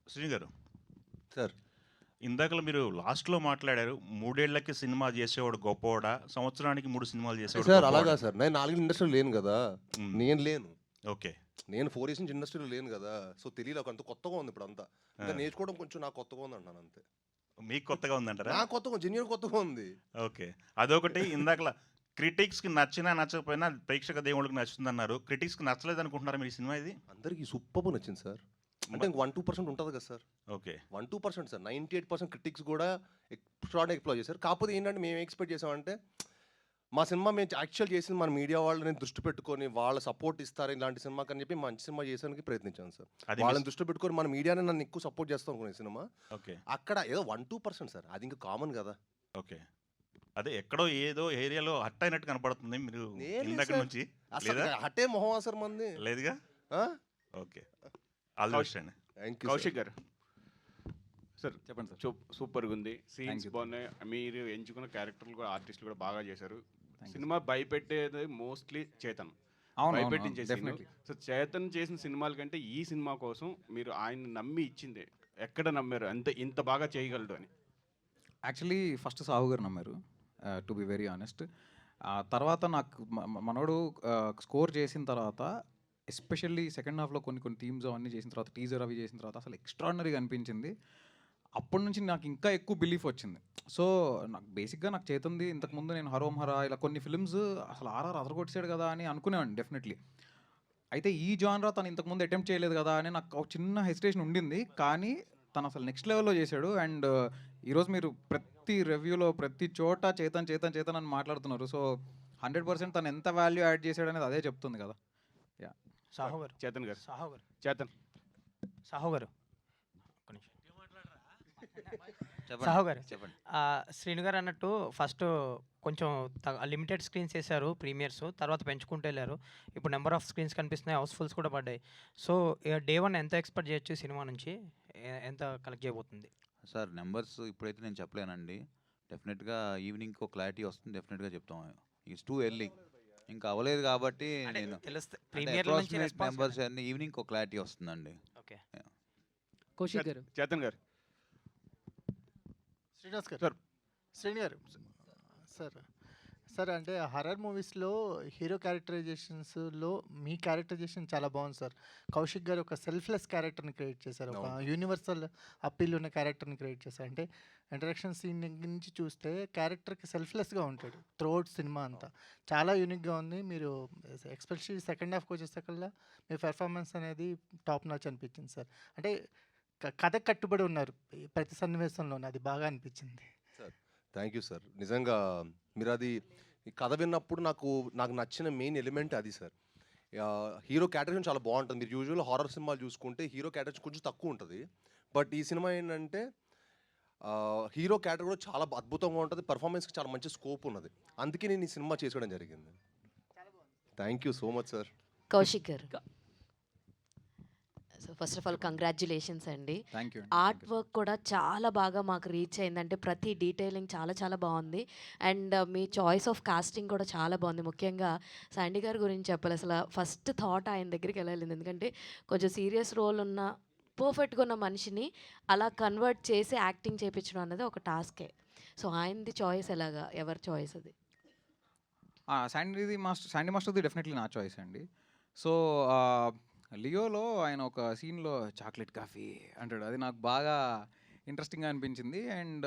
శ్రీని గారు, సార్ ఇందాకలా మీరు లాస్ట్‌లో మాట్లాడారు. 3 ఏళ్లకి సినిమా చేసేవాడు గొప్పోడా, సంవత్సరానికి 3 సినిమాలు చేసేవాడు సార్ అలాగా గొప్పోడా? సార్. నేను 4 ఇండస్ట్రీలో లేను గదా! హ్మ్. నేను లేను. ఓకే. నేను 4 ఇయర్స్ నుంచి ఇండస్ట్రీలో లేను గదా! సో, తెలీదు అంత కొత్తగా ఉంది ఇప్పుడంతా. ఆ! ఇంకా నేర్చుకోవడం కొంచెం నాకు కొత్తగా ఉందంటున్నాను అంతే. మీకు కొత్తగా ఉందంటారా? నాకు కొత్తగా జెన్యూన్ కొత్తగా ఉంది. ఓకే. అదొకటి ఇందాకలా క్రిటిక్స్‌కి నచ్చినా, నచ్చకపోయినా ప్రేక్షక దేవుళ్ళకి నచ్చుతుందన్నారు. క్రిటిక్స్‌కి నచ్చలేదనుకుంటున్నారా మీరు ఈ సినిమా ఇది? అందరికి సూపర్‌గా నచ్చింది సార్. అంటే మ ఇంక 1, 2% ఉంటది కదా సార్. ఓకే. 1, 2% సార్. 98% క్రిటిక్స్ గూడా ఎక్స్ట్రార్డినరీ ఎక్స్‌ప్లోర్ చేశారు. కాకపోతే ఏంటంటే మేము ఎక్స్‌పెక్ట్ చేసామంటే మా సినిమా మేము యాక్చువల్ చేసింది మన మీడియా వాళ్ళని దృష్టి పెట్టుకొని వాళ్ళ సపోర్ట్ ఇస్తారు ఇలాంటి సినిమాకని చెప్పి మంచి సినిమా చేసానికి ప్రయత్నించాను సార్. అది వాళ్ళని దృష్టిలో పెట్టుకొని మన మీడియానే నన్ను ఎక్కువ సపోర్ట్ చేస్తాం అనుకునే సినిమా. ఓకే. అక్కడ ఏదో 1, 2% సార్. అది ఇంకా కామన్ కదా! ఓకే. అదే ఎక్కడో ఏదో ఏరియాలో హర్ట్ అయినట్టు కనపడుతుంది. మీరు నేను లేదు ఇందాక సార్. నుంచి అసలు లేదా? హట్టే మొహం సార్ మంది. లేదుగా? ఆ! ఓకే. ఆల్ ది బెస్ట్ అండి. Thank you sir. కౌశిక్ గారు సార్ చెప్పండి సార్. సూపర్గా ఉంది. Scenes you. బాగున్నాయి. మీరు ఎంచుకున్న క్యారెక్టర్లు కూడా ఆర్టిస్టులు కూడా బాగా చేశారు. Thank you. సినిమా భయపెట్టేది మోస్ట్లీ చేతన్. అవును భయపెట్టించే సీన్. డెఫినెట్లీ. సో చేతన్ చేసిన సినిమాల కంటే ఈ సినిమా కోసం మీరు ఆయన నమ్మి ఇచ్చింది ఎక్కడ నమ్మారు ఇంత బాగా చేయగలడు అని? యాక్చువల్లీ ఫస్ట్ సాహు గారు నమ్మారు, టు బి వెరీ ఆనెస్ట్. తర్వాత నాకు మనోడు స్కోర్ చేసిన తర్వాత, ఎస్పెషల్లీ సెకండ్ హాఫ్లో కొన్ని థీమ్స్ అవన్నీ చేసిన తర్వాత, టీజర్ అవి చేసిన తర్వాత అసలు ఎక్స్ట్రాడినరీగా అనిపించింది. అప్పటి నుంచి నాకు ఇంకా ఎక్కువ బిలీఫ్ వచ్చింది. సో నాకు బేసిక్గా నాకు చేతుంది ఇంతకుముందు నేను హరోం హరా ఇలా కొన్ని ఫిల్మ్స్ అసలు ఆర్ఆర్ అదరగొట్టేసాడు కదా అని అనుకునేవాడిని డెఫినెట్లీ. అయితే ఈ జానరా తను ఇంతకుముందు అటెంప్ట్ చేయలేదు కదా అని నాకు ఒక చిన్న హెసిటేషన్ ఉండింది. కానీ తను అసలు నెక్స్ట్ లెవెల్లో చేశాడు. అండ్ ఈరోజు మీరు ప్రతి రివ్యూలో ప్రతి చోట చేతన్ అని మాట్లాడుతున్నారు. సో 100% తను ఎంత వాల్యూ యాడ్ చేశాడు అనేది అదే చెప్తుంది కదా. యా. సాహు గారు చేతన్ గారు సాహు గారు చేతన్ సాహు గారు ఒక్క నిమిషం. చెప్పండి. సాహు గారు చెప్పండి. శ్రీను గారు అన్నట్టు ఫస్ట్ కొంచెం లిమిటెడ్ స్క్రీన్స్ వేశారు ప్రీమియర్స్, తర్వాత పెంచుకుంటూ వెళ్ళారు. ఇప్పుడు నెంబర్ ఆఫ్ స్క్రీన్స్ కనిపిస్తున్నాయి, హౌస్ఫుల్స్ కూడా పడ్డాయి. సో డే వన్ ఎంత ఎక్స్పెక్ట్ చేయొచ్చు సినిమా నుంచి, ఎంత కలెక్ట్ చేయబోతుంది? సార్ నెంబర్స్ ఇప్పుడైతే నేను చెప్పలేనండి. డెఫినెట్గా ఈవినింగ్కి ఒక క్లారిటీ వస్తుంది, డెఫినెట్గా చెప్తాం. ఇట్స్ టూ ఎర్లీ, ఇంకా అవ్వలేదు కాబట్టి నేను తెలుస్తే ప్రీమియర్ నుంచి నెంబర్స్ అన్ని ఈవినింగ్ ఒక క్లారిటీ వస్తుందండి. ఓకే. కౌశిక్ గారు, చేతన్ గారు శ్రీనివాస్ గారు, సార్. శ్రీని గారు సార్. సార్ అంటే హర్రర్ మూవీస్లో హీరో క్యారెక్టరైజేషన్స్లో మీ క్యారెక్టరైజేషన్ చాలా బాగుంది సార్. కౌశిక్ గారు ఒక సెల్ఫ్లెస్ క్యారెక్టర్ని క్రియేట్ చేశారు, ఒక యూనివర్సల్ అప్పీల్ ఉన్న క్యారెక్టర్ని క్రియేట్ చేశారు. అంటే ఇంటరాక్షన్ సీన్ నుంచి చూస్తే క్యారెక్టర్కి సెల్ఫ్లెస్గా ఉంటాడు త్రూఅవుట్ సినిమా అంతా. చాలా యూనిక్గా ఉంది. మీరు ఎస్పెషల్లీ సెకండ్ హాఫ్కి వచ్చేసరికల్లా మీ పెర్ఫార్మెన్స్ అనేది టాప్ నాచ్ అనిపించింది సార్. అంటే కథకు కట్టుబడి ఉన్నారు ప్రతి సన్నివేశంలోనే, అది బాగా అనిపించింది. Thank you sir. నిజంగా మీరు అది ఈ కథ విన్నప్పుడు నాకు నచ్చిన మెయిన్ ఎలిమెంట్ అది సార్. హీరో క్యారెక్టర్ చాలా బాగుంటుంది. మీరు యూజువల్ హారర్ సినిమాలు చూసుకుంటే హీరో క్యారెక్టర్ కొంచెం తక్కువ ఉంటుంది. బట్ ఈ సినిమా ఏంటంటే హీరో క్యారెక్టర్ కూడా చాలా అద్భుతంగా ఉంటుంది. పర్ఫార్మెన్స్కి చాలా మంచి స్కోప్ ఉన్నది. అందుకే నేను ఈ సినిమా చేసుకోవడం జరిగింది. Thank you so much sir. Kaushik గారు, so first of all congratulations అండి. Thank you. ఆర్ట్ వర్క్ కూడా చాలా బాగా మాకు రీచ్ అయిందంటే ప్రతి డీటెయిలింగ్ చాలా చాలా బాగుంది. అండ్ మీ చాయిస్ ఆఫ్ కాస్టింగ్ కూడా చాలా బాగుంది. ముఖ్యంగా శాండీ గారి గురించి చెప్పాలి. అసలు ఫస్ట్ థాట్ ఆయన దగ్గరికి వెళ్ళాలి, ఎందుకంటే కొంచెం సీరియస్ రోల్ ఉన్న పర్ఫెక్ట్గా ఉన్న మనిషిని అలా కన్వర్ట్ చేసి యాక్టింగ్ చేయించడం అన్నది ఒక టాస్కే. సో ఆయనది చాయిస్ ఎలాగా, ఎవరి చాయిస్ అది? శాండీ మాస్టర్ది డెఫినెట్లీ నా చాయిస్ అండి. సో లియోలో ఆయన ఒక సీన్లో చాక్లెట్ కాఫీ అంటాడు, అది నాకు బాగా ఇంట్రెస్టింగ్గా అనిపించింది. And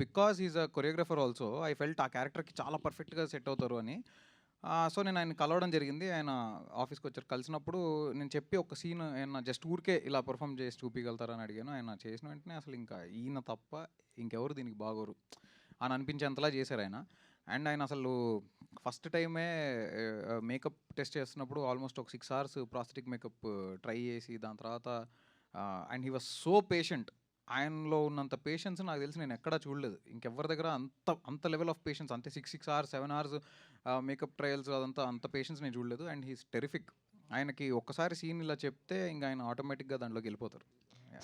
because is a choreographer also, I felt ఆ క్యారెక్టర్కి చాలా పర్ఫెక్ట్గా సెట్ అవుతారు అని. సో నేను ఆయన కలవడం జరిగింది. ఆయన ఆఫీస్కి వచ్చారు. కలిసినప్పుడు నేను చెప్పి ఒక సీన్ ఆయన జస్ట్ ఊరికే ఇలా పర్ఫామ్ చేసి చూపించగలుగుతారని అడిగాను. ఆయన చేసిన వెంటనే అసలు ఇంకా ఈయన తప్ప ఇంకెవరు దీనికి బాగోరు అని అనిపించేంతలా చేశారు ఆయన. అండ్ ఆయన అసలు ఫస్ట్ టైమే మేకప్ టెస్ట్ చేస్తున్నప్పుడు ఆల్మోస్ట్ ఒక 6 hours ప్రాస్థెటిక్ మేకప్ ట్రై చేసి దాని తర్వాత and he was so patient. ఆయనలో ఉన్నంత పేషెన్స్ నాకు తెలిసి నేను ఎక్కడా చూడలేదు ఇంకెవరి దగ్గర. అంత లెవెల్ ఆఫ్ పేషెన్స్, అంతే 6 hours 7 hours మేకప్ ట్రయల్స్ అదంతా అంత పేషెన్స్ నేను చూడలేదు. And he's terrific. ఆయనకి ఒక్కసారి సీన్ ఇలా చెప్తే ఇంకా ఆయన ఆటోమేటిక్గా దాంట్లోకి వెళ్ళిపోతారు.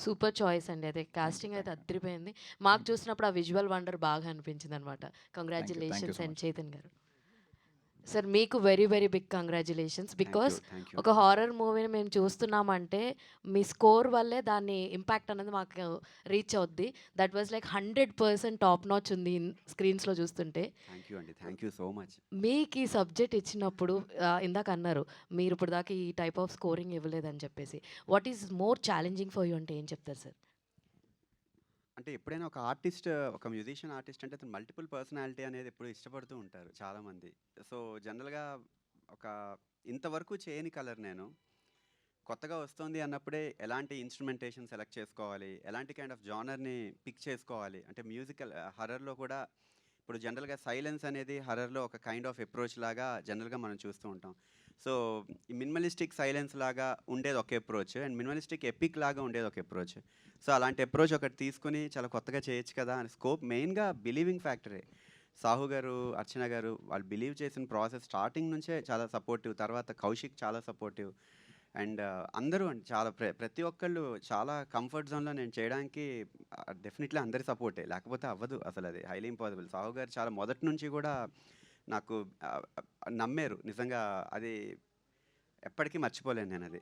సూపర్ చాయిస్ అండి. అదే కాస్టింగ్ అయితే అదిరిపోయింది. మాకు చూసినప్పుడు ఆ విజువల్ వండర్ బాగా అనిపించింది అనమాట. Congratulations so and much. చేతన్ గారు. సార్ మీకు very very big congratulations. Because ఒక హారర్ మూవీని మేము చూస్తున్నామంటే మీ స్కోర్ వల్లే దాని ఇంపాక్ట్ అనేది మాకు రీచ్ అవుద్ది. That was like 100% top notch ఉంది స్క్రీన్స్లో చూస్తుంటే. Thank you so much. మీకు ఈ సబ్జెక్ట్ ఇచ్చినప్పుడు ఇందాక అన్నారు మీరు ఇప్పుడు దాకా ఈ టైప్ ఆఫ్ స్కోరింగ్ ఇవ్వలేదని చెప్పేసి. What is more challenging for you అంటే ఏం చెప్తారు సార్? అంటే ఎప్పుడైనా ఒక ఆర్టిస్ట్, ఒక మ్యూజిషియన్ ఆర్టిస్ట్ అంటే అతను మల్టిపుల్ పర్సనాలిటీ అనేది ఎప్పుడు ఇష్టపడుతూ ఉంటారు చాలామంది. సో జనరల్గా ఒక ఇంతవరకు చేయని కలర్ నేను కొత్తగా వస్తుంది అన్నప్పుడే ఎలాంటి ఇన్స్ట్రుమెంటేషన్ సెలెక్ట్ చేసుకోవాలి, ఎలాంటి కైండ్ ఆఫ్ జానర్ని పిక్ చేసుకోవాలి. అంటే మ్యూజికల్ హర్రర్లో కూడా ఇప్పుడు జనరల్గా సైలెన్స్ అనేది హర్రర్లో ఒక కైండ్ ఆఫ్ అప్రోచ్ లాగా జనరల్గా మనం చూస్తూ ఉంటాం. సో ఈ మినిమలిస్టిక్ సైలెన్స్ లాగా ఉండేది ఒక అప్రోచ్, అండ్ మినిమలిస్టిక్ ఎపిక్ లాగా ఉండేది ఒక అప్రోచ్. సో అలాంటి అప్రోచ్ ఒకటి తీసుకుని చాలా కొత్తగా చేయొచ్చు కదా అని స్కోప్ మెయిన్గా బిలీవింగ్ ఫ్యాక్టరే. సాహు గారు, అర్చన గారు వాళ్ళు బిలీవ్ చేసిన ప్రాసెస్ స్టార్టింగ్ నుంచే చాలా సపోర్టివ్, తర్వాత కౌశిక్ చాలా సపోర్టివ్, అండ్ అందరూ అండి చాలా ప్రతి ఒక్కళ్ళు చాలా కంఫర్ట్ జోన్లో నేను చేయడానికి డెఫినెట్లీ అందరి సపోర్టే, లేకపోతే అవ్వదు అసలు, అది హైలీ ఇంపాసిబుల్. సాహు గారు చాలా మొదటి నుంచి కూడా నాకు నమ్మారు నిజంగా, అది ఎప్పటికీ మర్చిపోలేను నేను అది.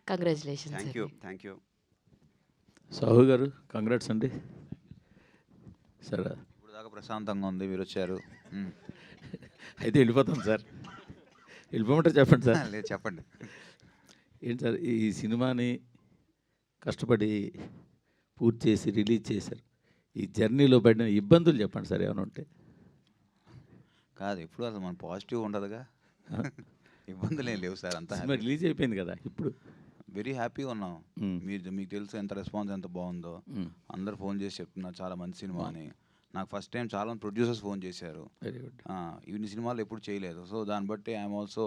కంగ్రాచులేషన్స్. Thank you. సాహు గారు కంగ్రాట్స్ అండి. సరే ఇప్పుడు దాకా ప్రశాంతంగా ఉంది, మీరు వచ్చారు. అయితే వెళ్ళిపోతాం సార్. వెళ్ళిపోమంటారు చెప్పండి సార్. లేదు చెప్పండి. ఏంటి సార్ ఈ సినిమాని కష్టపడి పూర్తి చేసి రిలీజ్ చేశారు, ఈ జర్నీలో పడిన ఇబ్బందులు చెప్పండి సార్ ఏమైనా ఉంటే. కాదు ఇప్పుడు అసలు మన పాజిటివ్ ఉండదుగా, ఇబ్బందులు ఏం లేవు సార్. అంతా సినిమా రిలీజ్ అయిపోయింది కదా ఇప్పుడు. వెరీ హ్యాపీగా ఉన్నాం. మీకు తెలుసు ఎంత రెస్పాన్స్ ఎంత బాగుందో. అందరు ఫోన్ చేసి చెప్తున్నారు చాలా మంచి సినిమా అని. నాకు ఫస్ట్ టైం చాలా మంది ప్రొడ్యూసర్స్ ఫోన్ చేశారు. Very good. ఇన్ని సినిమాలు ఎప్పుడు చేయలేదు. సో దాన్ని బట్టి ఐఎమ్ ఆల్సో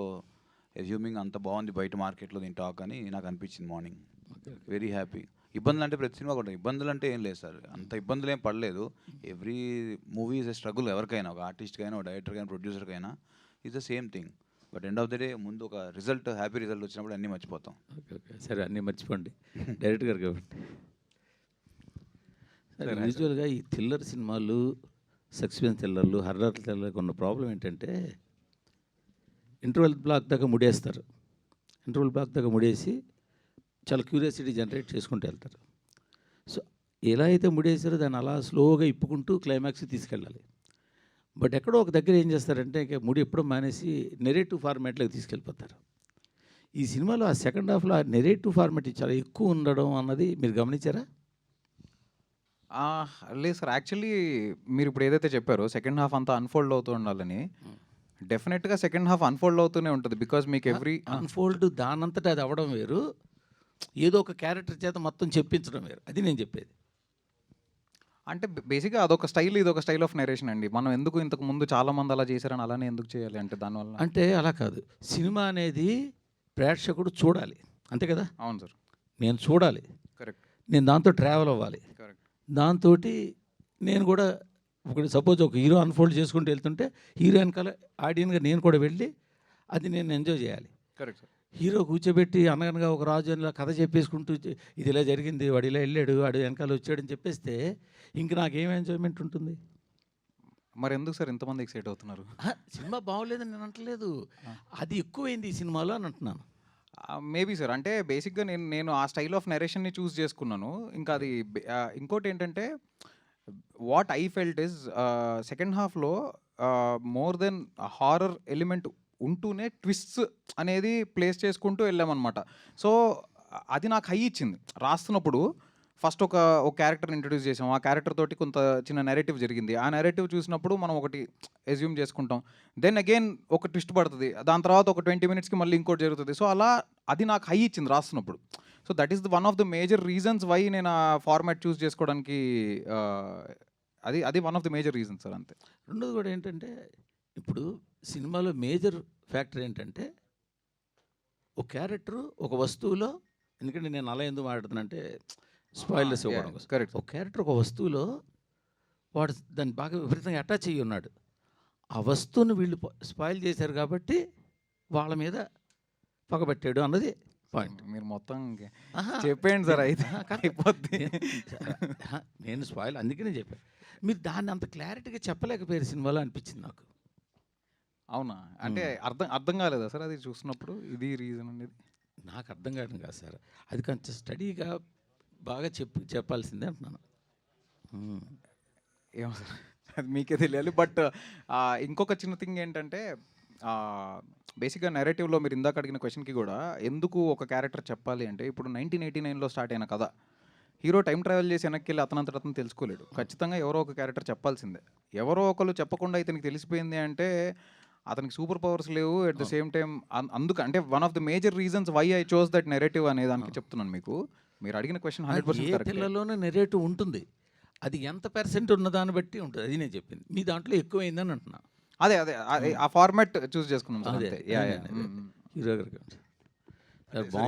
అజ్యూమింగ్ అంత బాగుంది బయట మార్కెట్లో దీని టాక్ అని నాకు అనిపించింది మార్నింగ్. Very happy. ఇబ్బందులు అంటే ప్రతి సినిమా కూడా ఇబ్బందులు అంటే ఏం లేదు సార్, అంత ఇబ్బందులు ఏం పడలేదు. Every movie is a struggle, ఎవరికైనా, ఒక ఆర్టిస్ట్కైనా, ఒక డైరెక్టర్కైనా, ప్రొడ్యూసర్కైనా is the same thing. But end of the day ముందు ఒక రిజల్ట్, హ్యాపీ రిజల్ట్ వచ్చినప్పుడు అన్నీ మర్చిపోతాం. ఓకే ఓకే సరే అన్నీ మర్చిపోండి డైరెక్టర్ గారు కాబట్టి. సరే యూజువల్గా ఈ థ్రిల్లర్ సినిమాలు, సస్పెన్స్ థ్రిల్లర్లు, హర్రర్ థ్రిల్లర్కి ఉన్న ప్రాబ్లం ఏంటంటే ఇంటర్వెల్ బ్లాక్ దాకా ముడేస్తారు. ఇంటర్వెల్ బ్లాక్ దాకా ముడేసి చాలా క్యూరియాసిటీ జనరేట్ చేసుకుంటూ వెళ్తారు. సో ఎలా అయితే ముడేసారో దాన్ని అలా స్లోగా ఇప్పుకుంటూ క్లైమాక్స్కి తీసుకెళ్ళాలి. బట్ ఎక్కడో ఒక దగ్గర ఏం చేస్తారంటే ఇంకా ముడి ఎప్పుడో మానేసి నెరేటివ్ ఫార్మాట్లోకి తీసుకెళ్ళిపోతారు. ఈ సినిమాలో ఆ సెకండ్ హాఫ్లో ఆ నెరేటివ్ ఫార్మాట్ చాలా ఎక్కువ ఉండడం అన్నది మీరు గమనించారా? లేదు సార్, యాక్చువల్లీ మీరు ఇప్పుడు ఏదైతే చెప్పారో సెకండ్ హాఫ్ అంతా అన్ఫోల్డ్ అవుతూ ఉండాలని, డెఫినెట్గా సెకండ్ హాఫ్ అన్ఫోల్డ్ అవుతూనే ఉంటుంది. బికాజ్ మీకు ఎవ్రీ అన్ఫోల్డ్ దానంతటా అది అవ్వడం వేరు, ఏదో ఒక క్యారెక్టర్ చేత మొత్తం చెప్పించడం వేరు. అది నేను చెప్పేది. అంటే బేసిక్గా అదొక స్టైల్, ఇది ఒక స్టైల్ ఆఫ్ నరేషన్ అండి. మనం ఎందుకు ఇంతకు ముందు చాలామంది అలా చేశారని అలానే ఎందుకు చేయాలి అంటే దానివల్ల అంటే అలా కాదు, సినిమా అనేది ప్రేక్షకుడు చూడాలి అంతే కదా. అవును సార్, నేను చూడాలి, కరెక్ట్, నేను దాంతో ట్రావెల్ అవ్వాలి. కరెక్ట్. దాంతో నేను కూడా ఒకటి సపోజ్ ఒక హీరో అన్ఫోల్డ్ చేసుకుంటూ వెళ్తుంటే హీరో వెనకాల ఆడియన్గా నేను కూడా వెళ్ళి అది నేను ఎంజాయ్ చేయాలి. Correct sir. హీరో కూర్చోబెట్టి అనగనగా ఒక రాజు ఇలా కథ చెప్పేసుకుంటూ ఇది ఇలా జరిగింది, వాడు ఇలా వెళ్ళాడు, వాడు వెనకాల వచ్చాడని చెప్పేస్తే ఇంక నాకేం ఎంజాయ్మెంట్ ఉంటుంది? మరి ఎందుకు సార్ ఇంతమంది ఎక్సైట్ అవుతున్నారు? సినిమా బాగోలేదని నేను అంటలేదు, అది ఎక్కువైంది ఈ సినిమాలో అని అంటున్నాను. మేబీ సార్, అంటే బేసిక్గా నేను ఆ స్టైల్ ఆఫ్ నరేషన్ని చూస్ చేసుకున్నాను. ఇంకా అది ఇంకోటి ఏంటంటే what I felt is second హాఫ్లో మోర్ దెన్ హారర్ ఎలిమెంట్ ఉంటూనే ట్విస్ట్స్ అనేది ప్లేస్ చేసుకుంటూ వెళ్ళామన్నమాట. సో అది నాకు హై ఇచ్చింది రాస్తున్నప్పుడు. ఫస్ట్ ఒక క్యారెక్టర్ని ఇంట్రడ్యూస్ చేసాం, ఆ క్యారెక్టర్ తోటి కొంత చిన్న నెరేటివ్ జరిగింది. ఆ నెరేటివ్ చూసినప్పుడు మనం ఒకటి ఎజ్యూమ్ చేసుకుంటాం, దెన్ అగైన్ ఒక ట్విస్ట్ పడుతుంది, దాని తర్వాత ఒక 20 minutesకి మళ్ళీ ఇంకోటి జరుగుతుంది. సో అలా అది నాకు హై ఇచ్చింది రాస్తున్నప్పుడు. So that is one of the major reasons why నేను ఆ ఫార్మాట్ చూస్ చేసుకోవడానికి, అది one of the major reasons sir, అంతే. రెండోది కూడా ఏంటంటే ఇప్పుడు సినిమాలో మేజర్ ఫ్యాక్టర్ ఏంటంటే ఒక క్యారెక్టరు ఒక వస్తువులో, ఎందుకంటే నేను అలా ఎందుకు మాట్లాడుతున్నానంటే స్పాయిలర్స్ ఇవ్వడం కోసం. కరెక్ట్. ఒక క్యారెక్టర్ ఒక వస్తువులో వాడు దాన్ని బాగా విపరీతంగా అటాచ్ అయ్యి ఉన్నాడు. ఆ వస్తువును వీళ్ళు స్పాయిల్ చేశారు కాబట్టి వాళ్ళ మీద పగబట్టాడు అన్నది పాయింట్. మీరు మొత్తం చెప్పేయండి సార్, అయితే అయిపోద్ది. నేను స్పాయిల్ అందుకనే చెప్పాను. మీరు దాన్ని అంత క్లారిటీగా చెప్పలేకపోయారు సినిమాలో అనిపించింది నాకు. అవునా? అంటే అర్థం అర్థం కాలేదా సార్ అది చూసినప్పుడు? ఇది రీజన్ అనేది? నాకు అర్థం కావడం కాదు సార్, అది కొంచెం స్టడీగా బాగా చెప్పాల్సిందే అంటున్నాను. ఏమో సార్ అది మీకే తెలియాలి. బట్ ఇంకొక చిన్న థింగ్ ఏంటంటే బేసిక్గా నెరేటివ్లో మీరు ఇందాక అడిగిన క్వశ్చన్కి కూడా ఎందుకు ఒక క్యారెక్టర్ చెప్పాలి అంటే, ఇప్పుడు 1989లో స్టార్ట్ అయిన కథ, హీరో టైం ట్రావెల్ చేసి వెనక్కి వెళ్ళి అతనంతట అతను తెలుసుకోలేడు. ఖచ్చితంగా ఎవరో ఒక క్యారెక్టర్ చెప్పాల్సిందే. ఎవరో ఒకరు చెప్పకుండా ఇతనికి తెలిసిపోయింది అంటే అతనికి సూపర్ పవర్స్ లేవు. అట్ ద సేమ్ టైం అందుకు అంటే one of the major reasons why I chose that narrative అనే దానికి చెప్తున్నాను మీకు. మీరు అడిగిన క్వశ్చన్ 100% ఏ కరెక్ట్. పిల్లలోనే నెరేటివ్ ఉంటుంది, అది ఎంత పర్సెంట్ ఉన్నదాన్ని బట్టి ఉంటుంది. అది నేను చెప్పింది, మీ దాంట్లో ఎక్కువైందని అంటున్నా. అదే అదే అదే ఆ ఫార్మాట్ చూస్ చేసుకున్నాం సార్ అదే అంతే. హీరో గారికి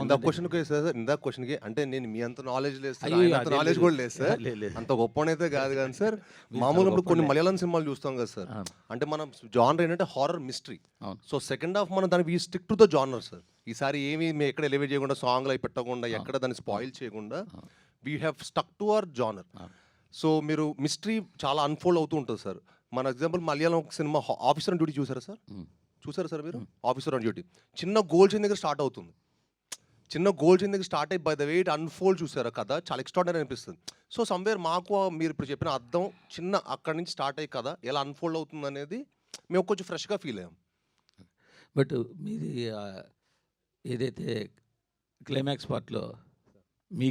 ఇందాక క్వశ్చన్కి సార్, ఇందాక క్వశ్చన్కి అంటే నేను మీ అంత నాలెడ్జ్ లేదు సార్, అయ్యో, ఆయన అంత అదే నాలెడ్జ్ లేదు. కూడా లేదు సార్, లేదు. అంత గొప్పనైతే కాదు కానీ సార్. మీరు మామూలుగా చాలా ఇప్పుడు కొన్ని గొప్పనే. మలయాళం సినిమాలు చూస్తాం కదా సార్, అవును. అంటే మనం జానర్ ఏంటంటే హారర్ మిస్టరీ. అవును. సో సెకండ్ హాఫ్ మనం దానికి stick to the genre sir. ఈసారి ఏమి మేము ఎక్కడ ఎలివేట్ చేయకుండా, సాంగ్లు అవి పెట్టకుండా, ఎక్కడ దాన్ని స్పాయిల్ చేయకుండా we have stuck to our genre. So మీరు మిస్టరీ చాలా అన్ఫోల్డ్ అవుతూ ఉంటుంది సార్. మన example Malayalam cinema officer on duty చూసారా సార్? చూసారా సార్ మీరు? ఆఫీసర్ ఆన్ డ్యూటీ చిన్న గోల్ చైన్ దగ్గర స్టార్ట్ అవుతుంది. చిన్న గోల్ చైన్ దగ్గర స్టార్ట్ అయ్యి by the way it unfold చూసారా కథ, చాలా ఎక్స్ట్రాడినరీ అనిపిస్తుంది. సో సమ్వేర్ మాకు మీరు ఇప్పుడు చెప్పిన అర్థం చిన్న అక్కడి నుంచి స్టార్ట్ అయ్యి కథ ఎలా అన్ఫోల్డ్ అవుతుంది అనేది మేము కొంచెం ఫ్రెష్గా ఫీల్ అయ్యాం. బట్ మీది ఏదైతే క్లైమాక్స్ పార్ట్లో